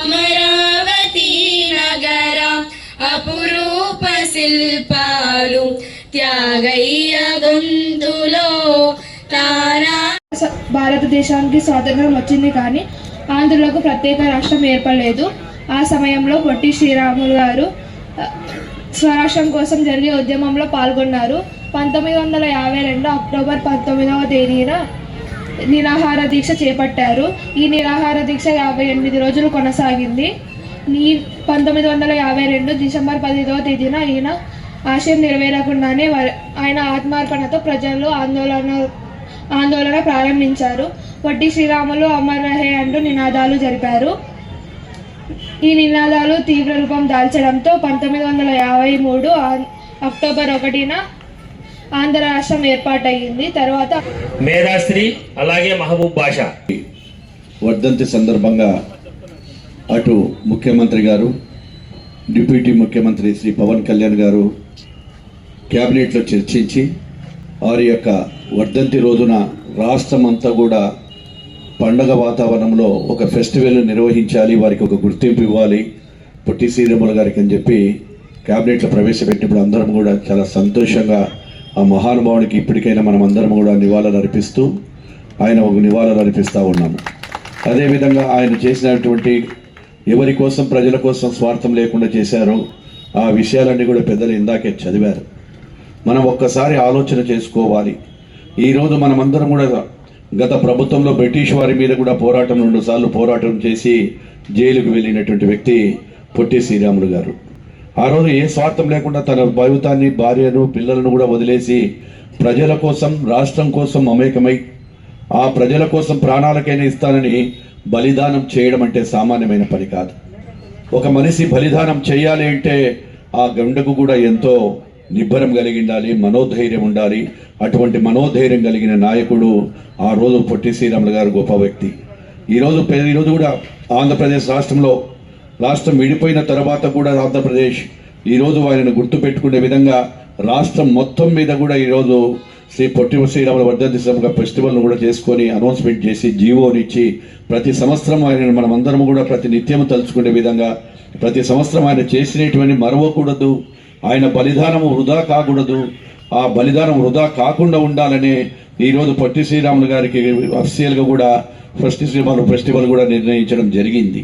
అమరావతి నగర అపురూప శిల్పాలు త్యాగయ్య గొంతులో తారా. భారతదేశానికి స్వాతంత్రం వచ్చింది కానీ ఆంధ్రులకు ప్రత్యేక రాష్ట్రం ఏర్పడలేదు. ఆ సమయంలో పొట్టి శ్రీరాములు గారు స్వరాష్ట్రం కోసం జరిగే ఉద్యమంలో పాల్గొన్నారు. 1952 అక్టోబర్ 19వ తేదీన నిరాహార దీక్ష చేపట్టారు. ఈ నిరాహార దీక్ష 58 రోజులు కొనసాగింది. 1952 డిసెంబర్ 15వ తేదీన ఈయన ఆశయం నెరవేరకుండానే ఆయన ఆత్మార్పణతో ప్రజలు ఆందోళన ప్రారంభించారు. పొట్టి శ్రీరాములు అమర్ రహే అంటూ నినాదాలు జరిపారు. ఈ నినాదాలు తీవ్ర రూపం దాల్చడంతో 1953 అక్టోబర్ 1న ఆంధ్ర రాష్ట్రం ఏర్పాటయ్యింది. తర్వాత మేధాశ్రీ అలాగే మహబూబ్ బాషా వర్ధంతి సందర్భంగా అటు ముఖ్యమంత్రి గారు, డిప్యూటీ ముఖ్యమంత్రి శ్రీ పవన్ కళ్యాణ్ గారు క్యాబినెట్లో చర్చించి వారి యొక్క వర్ధంతి రోజున రాష్ట్రం అంతా కూడా పండగ వాతావరణంలో ఒక ఫెస్టివల్ నిర్వహించాలి, వారికి ఒక గుర్తింపు ఇవ్వాలి పొట్టి శ్రీరాములు గారికి అని చెప్పి క్యాబినెట్లో ప్రవేశపెట్టినప్పుడు అందరం కూడా చాలా సంతోషంగా ఆ మహానుభావునికి ఇప్పటికైనా మనం అందరం కూడా నివాళులు అర్పిస్తూ ఆయన ఒక నివాళులు అర్పిస్తూ ఉన్నాము. అదేవిధంగా ఆయన చేసినటువంటి ఎవరి కోసం ప్రజల కోసం స్వార్థం లేకుండా చేశారో ఆ విషయాలన్నీ కూడా పెద్దలు ఇందాకే చదివారు. మనం ఒక్కసారి ఆలోచన చేసుకోవాలి. ఈరోజు మనమందరం కూడా గత ప్రభుత్వంలో బ్రిటిష్ వారి మీద కూడా 2 సార్లు పోరాటం చేసి జైలుకు వెళ్ళినటువంటి వ్యక్తి పొట్టి శ్రీరాములు గారు. ఆ రోజు ఏ స్వార్థం లేకుండా తన భవితాన్ని, భార్యను, పిల్లలను కూడా వదిలేసి ప్రజల కోసం, రాష్ట్రం కోసం మమేకమై ఆ ప్రజల కోసం ప్రాణాలకైనా ఇస్తానని బలిదానం చేయడం అంటే సామాన్యమైన పని కాదు. ఒక మనిషి బలిదానం చేయాలి అంటే ఆ గుండెకు కూడా ఎంతో నిబ్బరం కలిగి ఉండాలి, మనోధైర్యం ఉండాలి. అటువంటి మనోధైర్యం కలిగిన నాయకుడు ఆ రోజు పొట్టి శ్రీరాములు గారు గొప్ప వ్యక్తి. ఈరోజు కూడా ఆంధ్రప్రదేశ్ రాష్ట్రం విడిపోయిన తర్వాత కూడా ఆంధ్రప్రదేశ్ ఈరోజు ఆయనను గుర్తుపెట్టుకునే విధంగా రాష్ట్రం మొత్తం మీద కూడా ఈరోజు శ్రీ పొట్టి శ్రీరాములు వర్ధంతి ఫెస్టివల్ను కూడా చేసుకొని అనౌన్స్మెంట్ చేసి జీవోనిచ్చి ప్రతి సంవత్సరం ఆయన మనమందరం కూడా ప్రతి నిత్యం తలుచుకునే విధంగా ప్రతి సంవత్సరం ఆయన చేసినటువంటి మరవకూడదు, ఆయన బలిదానం వృధా కాకూడదు, ఆ బలిదానం వృధా కాకుండా ఉండాలని ఈరోజు పొట్టి శ్రీరాములు గారికి అఫీషియల్గా కూడా పొట్టి శ్రీరాములు ఫెస్టివల్ కూడా నిర్ణయించడం జరిగింది.